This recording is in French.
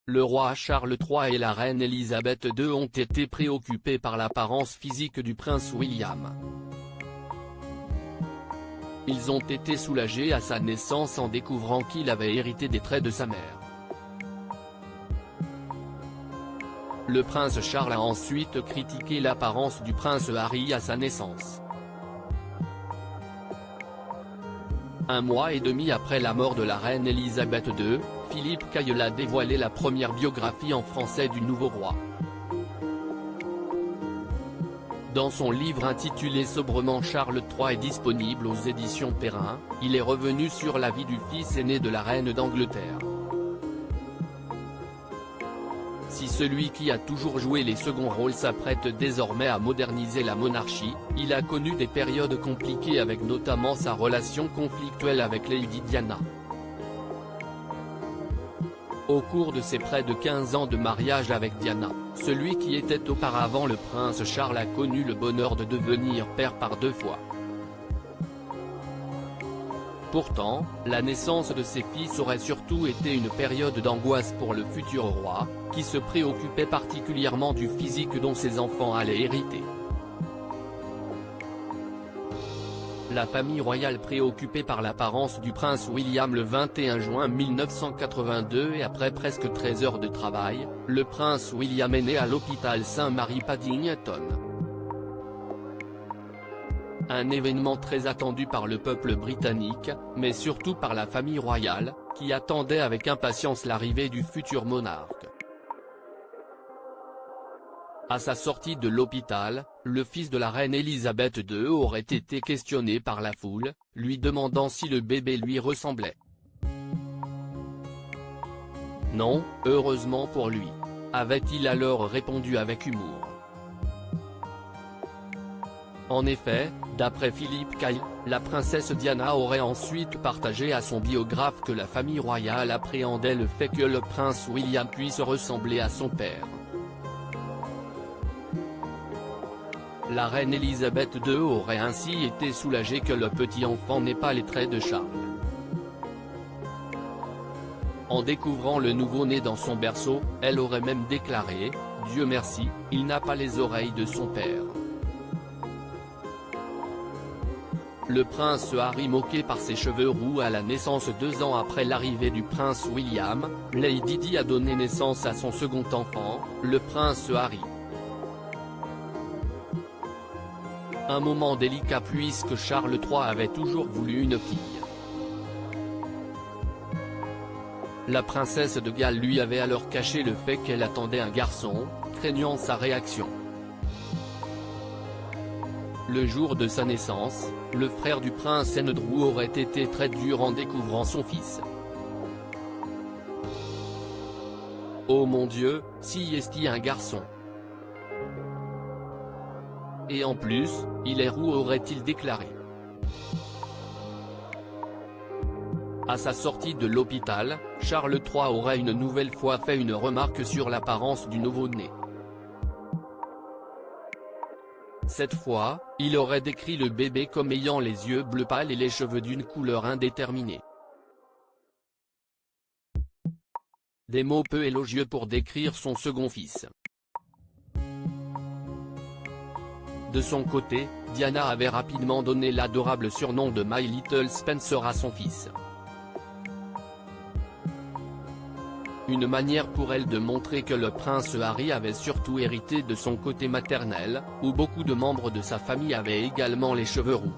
le roi Charles III et la reine Elisabeth II ont été préoccupés par l'apparence physique du prince William. Ils ont été soulagés à sa naissance en découvrant qu'il avait hérité des traits de sa mère. Le prince Charles a ensuite critiqué l'apparence du prince Harry à sa naissance. Un mois et demi après la mort de la reine Elisabeth II, Philippe Cailleul a dévoilé la première biographie en français du nouveau roi. Dans son livre intitulé sobrement Charles III est disponible aux éditions Perrin, il est revenu sur la vie du fils aîné de la reine d'Angleterre. Si celui qui a toujours joué les seconds rôles s'apprête désormais à moderniser la monarchie, il a connu des périodes compliquées avec notamment sa relation conflictuelle avec Lady Diana. Au cours de ses près de 15 ans de mariage avec Diana, celui qui était auparavant le prince Charles a connu le bonheur de devenir père par 2 fois. Pourtant, la naissance de ses fils aurait surtout été une période d'angoisse pour le futur roi, qui se préoccupait particulièrement du physique dont ses enfants allaient hériter. La famille royale préoccupée par l'apparence du prince William le 21 juin 1982 et après presque 13 heures de travail, le prince William est né à l'hôpital Saint-Mary Paddington. Un événement très attendu par le peuple britannique, mais surtout par la famille royale, qui attendait avec impatience l'arrivée du futur monarque. À sa sortie de l'hôpital, le fils de la reine Elisabeth II aurait été questionné par la foule, lui demandant si le bébé lui ressemblait. Non, heureusement pour lui, avait-il alors répondu avec humour. En effet, d'après Philippe Cailleul, la princesse Diana aurait ensuite partagé à son biographe que la famille royale appréhendait le fait que le prince William puisse ressembler à son père. La reine Elisabeth II aurait ainsi été soulagée que le petit enfant n'ait pas les traits de Charles. En découvrant le nouveau-né dans son berceau, elle aurait même déclaré « Dieu merci, il n'a pas les oreilles de son père ». Le prince Harry moqué par ses cheveux roux à la naissance 2 ans après l'arrivée du prince William, Lady Di a donné naissance à son second enfant, le prince Harry. Un moment délicat puisque Charles III avait toujours voulu une fille. La princesse de Galles lui avait alors caché le fait qu'elle attendait un garçon, craignant sa réaction. Le jour de sa naissance, le frère du prince Andrew aurait été très dur en découvrant son fils. Oh mon Dieu, si est-il un garçon? Et en plus, il est roux aurait-il déclaré. À sa sortie de l'hôpital, Charles III aurait une nouvelle fois fait une remarque sur l'apparence du nouveau-né. Cette fois, il aurait décrit le bébé comme ayant les yeux bleus pâles et les cheveux d'une couleur indéterminée. Des mots peu élogieux pour décrire son second fils. De son côté, Diana avait rapidement donné l'adorable surnom de My Little Spencer à son fils. Une manière pour elle de montrer que le prince Harry avait surtout hérité de son côté maternel, où beaucoup de membres de sa famille avaient également les cheveux roux.